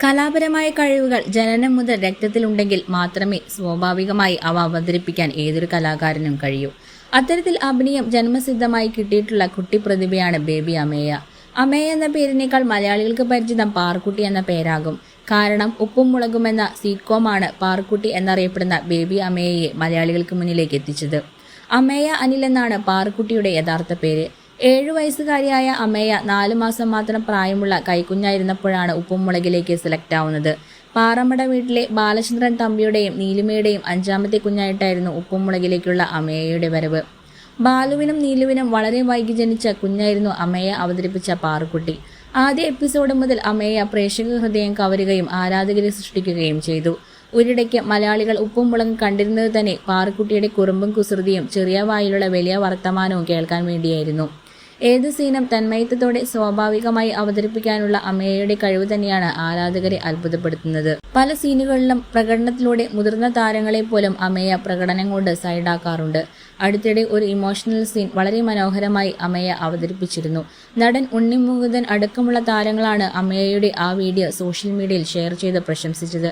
കലാപരമായ കഴിവുകൾ ജനനം മുതൽ രക്തത്തിലുണ്ടെങ്കിൽ മാത്രമേ സ്വാഭാവികമായി അവ അവതരിപ്പിക്കാൻ ഏതൊരു കലാകാരനും കഴിയൂ. അത്തരത്തിൽ അഭിനയം ജന്മസിദ്ധമായി കിട്ടിയിട്ടുള്ള കുട്ടി പ്രതിഭയാണ് ബേബി അമേയ. അമേയ എന്ന പേരിനേക്കാൾ മലയാളികൾക്ക് പരിചിതം പാറുക്കുട്ടി എന്ന പേരാകും. കാരണം ഉപ്പും മുളകും എന്ന സീറ്റ്കോമാണ് പാറുക്കുട്ടി എന്നറിയപ്പെടുന്ന ബേബി അമേയയെ മലയാളികൾക്ക് മുന്നിലേക്ക് എത്തിച്ചത്. അമേയ അനിൽ എന്നാണ് പാറുക്കുട്ടിയുടെ യഥാർത്ഥ പേര്. 7 വയസ്സുകാരിയായ അമേയ 4 മാസം മാത്രം പ്രായമുള്ള കൈക്കുഞ്ഞായിരുന്നപ്പോഴാണ് ഉപ്പും മുളകിലേക്ക് സെലക്ട് ആവുന്നത്. പാറമട വീട്ടിലെ ബാലചന്ദ്രൻ തമ്പിയുടെയും നീലിമയുടെയും 5ാമത്തെ കുഞ്ഞായിട്ടായിരുന്നു ഉപ്പും മുളകിലേക്കുള്ള അമേയയുടെ വരവ്. ബാലുവിനും നീലുവിനും വളരെ വൈകി ജനിച്ച കുഞ്ഞായിരുന്നു അമേയ അവതരിപ്പിച്ച പാറുക്കുട്ടി. ആദ്യ എപ്പിസോഡ് മുതൽ അമേയ പ്രേക്ഷക ഹൃദയം കവരുകയും ആരാധകരെ സൃഷ്ടിക്കുകയും ചെയ്തു. ഒരിടയ്ക്ക് മലയാളികൾ ഉപ്പും മുളകും കണ്ടിരുന്നത് തന്നെ പാറുക്കുട്ടിയുടെ കുറുമ്പും കുസൃതിയും ചെറിയ വായിലുള്ള വലിയ വർത്തമാനവും കേൾക്കാൻ വേണ്ടിയായിരുന്നു. ഏത് സീനും തന്മയത്വത്തോടെ സ്വാഭാവികമായി അവതരിപ്പിക്കാനുള്ള അമേയയുടെ കഴിവ് തന്നെയാണ് ആരാധകരെ അത്ഭുതപ്പെടുത്തുന്നത്. പല സീനുകളിലും പ്രകടനത്തിലൂടെ മുതിർന്ന താരങ്ങളെ പോലും അമേയ പ്രകടനം കൊണ്ട് സൈഡാക്കാറുണ്ട്. അടുത്തിടെ ഒരു ഇമോഷണൽ സീൻ വളരെ മനോഹരമായി അമേയ അവതരിപ്പിച്ചിരുന്നു. നടൻ ഉണ്ണി മുകുന്ദൻ അടക്കമുള്ള താരങ്ങളാണ് അമേയയുടെ ആ വീഡിയോ സോഷ്യൽ മീഡിയയിൽ ഷെയർ ചെയ്ത് പ്രശംസിച്ചത്.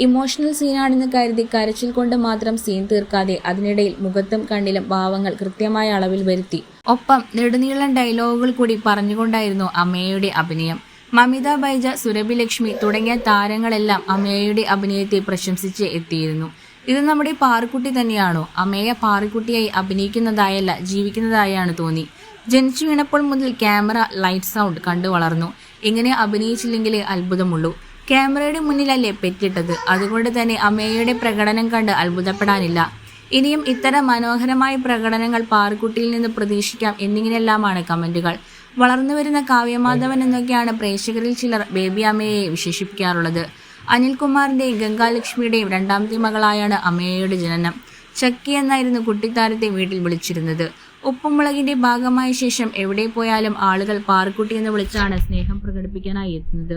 ഇമോഷണൽ സീനാണെന്ന് കരുതി കരച്ചിൽ കൊണ്ട് മാത്രം സീൻ തീർക്കാതെ അതിനിടയിൽ മുഖത്തും കണ്ണിലും ഭാവങ്ങൾ കൃത്യമായ അളവിൽ വരുത്തി ഒപ്പം നെടുനീളൻ ഡയലോഗുകൾ കൂടി പറഞ്ഞുകൊണ്ടായിരുന്നു അമേയയുടെ അഭിനയം. മമിത ബൈജ, സുരഭി ലക്ഷ്മി തുടങ്ങിയ താരങ്ങളെല്ലാം അമേയയുടെ അഭിനയത്തെ പ്രശംസിച്ച് എത്തിയിരുന്നു. ഇത് നമ്മുടെ പാറുക്കുട്ടി തന്നെയാണോ? അമേയ പാറുക്കുട്ടിയായി അഭിനയിക്കുന്നതായല്ല ജീവിക്കുന്നതായാണ് തോന്നി. ജനിച്ചു വീണപ്പോൾ മുതൽ ക്യാമറ, ലൈറ്റ്, സൗണ്ട് കണ്ടു വളർന്നു. ഇങ്ങനെ അഭിനയിച്ചില്ലെങ്കിലേ അത്ഭുതമുള്ളൂ. ക്യാമറയുടെ മുന്നിലല്ലേ പെറ്റിട്ടത്. അതുകൊണ്ട് തന്നെ അമേയയുടെ പ്രകടനം കണ്ട് അത്ഭുതപ്പെടാനില്ല. ഇനിയും ഇത്തരം മനോഹരമായ പ്രകടനങ്ങൾ പാറുക്കുട്ടിയിൽ നിന്ന് പ്രതീക്ഷിക്കാം എന്നിങ്ങനെയെല്ലാമാണ് കമന്റുകൾ. വളർന്നുവരുന്ന കാവ്യമാധവൻ എന്നൊക്കെയാണ് പ്രേക്ഷകരിൽ ചിലർ ബേബി അമേയയെ വിശേഷിപ്പിക്കാറുള്ളത്. അനിൽകുമാറിന്റെയും ഗംഗാലക്ഷ്മിയുടെയും 2ാമത്തെ മകളായാണ് അമേയയുടെ ജനനം. ചക്കി എന്നായിരുന്നു കുട്ടിത്താരത്തെ വീട്ടിൽ വിളിച്ചിരുന്നത്. ഉപ്പുമുളകിന്റെ ഭാഗമായ ശേഷം എവിടെ പോയാലും ആളുകൾ പാറുക്കുട്ടി എന്ന് വിളിച്ചാണ് സ്നേഹം പ്രകടിപ്പിക്കാനായി എത്തുന്നത്.